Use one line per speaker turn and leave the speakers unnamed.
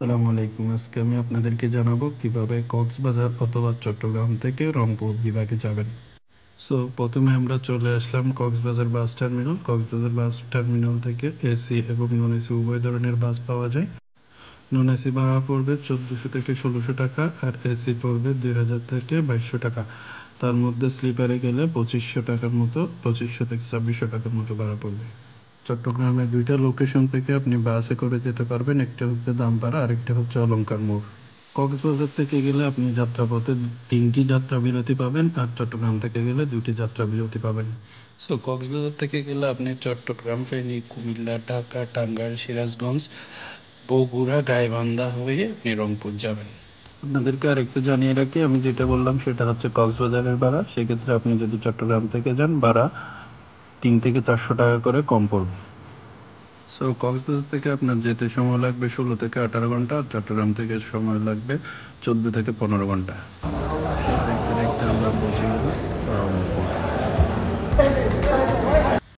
আসসালামু আলাইকুম। আজকে আমি আপনাদেরকে জানাবো কিভাবে কক্সবাজার অথবা চট্টগ্রাম থেকে রংপুর বিভাগে যাবেন। প্রথমে আমরা চলে আসলাম Cox's Bazar bus terminal. Cox's Bazar bus terminal থেকে এসি এবং নন এসি উভয় ধরনের বাস পাওয়া যায়। নন এসি ভাড়া পড়বে 1400 থেকে 1600 টাকা, আর এসি পড়বে 2000 থেকে 2200 টাকা। তার মধ্যে স্লিপারে গেলে 2500 টাকার মতো, 2500 থেকে 2600 টাকার মতো ভাড়া পড়বে। চট্টগ্রামের দুইটা লোকেশন থেকে আপনি বাসে করে যেতে পারবেন, একটা হচ্ছে দামপাড়া, আরেকটা হচ্ছে অলংকার মোড়। কক্সবাজার থেকে গেলে আপনি যাত্রাপথে 3টি যাত্রা বিরতি পাবেন, আর চট্টগ্রাম থেকে গেলে 2টি যাত্রা বিরতি পাবেন। কক্সবাজার থেকে গেলে আপনি চট্টগ্রাম, ফেনী, কুমিল্লা, ঢাকা, টাঙ্গাইল, সিরাজগঞ্জ, বগুড়া, গাইবান্ধা হয়ে আপনি রংপুর যাবেন। আপনাদেরকে আরেকটু জানিয়ে রাখি, আমি যেটা বললাম সেটা হচ্ছে কক্সবাজারের ভাড়া। সেক্ষেত্রে আপনি যদি চট্টগ্রাম থেকে যান, ভাড়া 300 থেকে 400 টাকা করে কম পড়বে। কক্সবাজার থেকে আপনার যেতে সময় লাগবে 16 থেকে 18 ঘন্টা, আর চট্টগ্রাম থেকে সময় লাগবে 14 থেকে 15 ঘন্টা। দেখতে দেখতে আমরা পৌঁছে গেলাম রংপুর।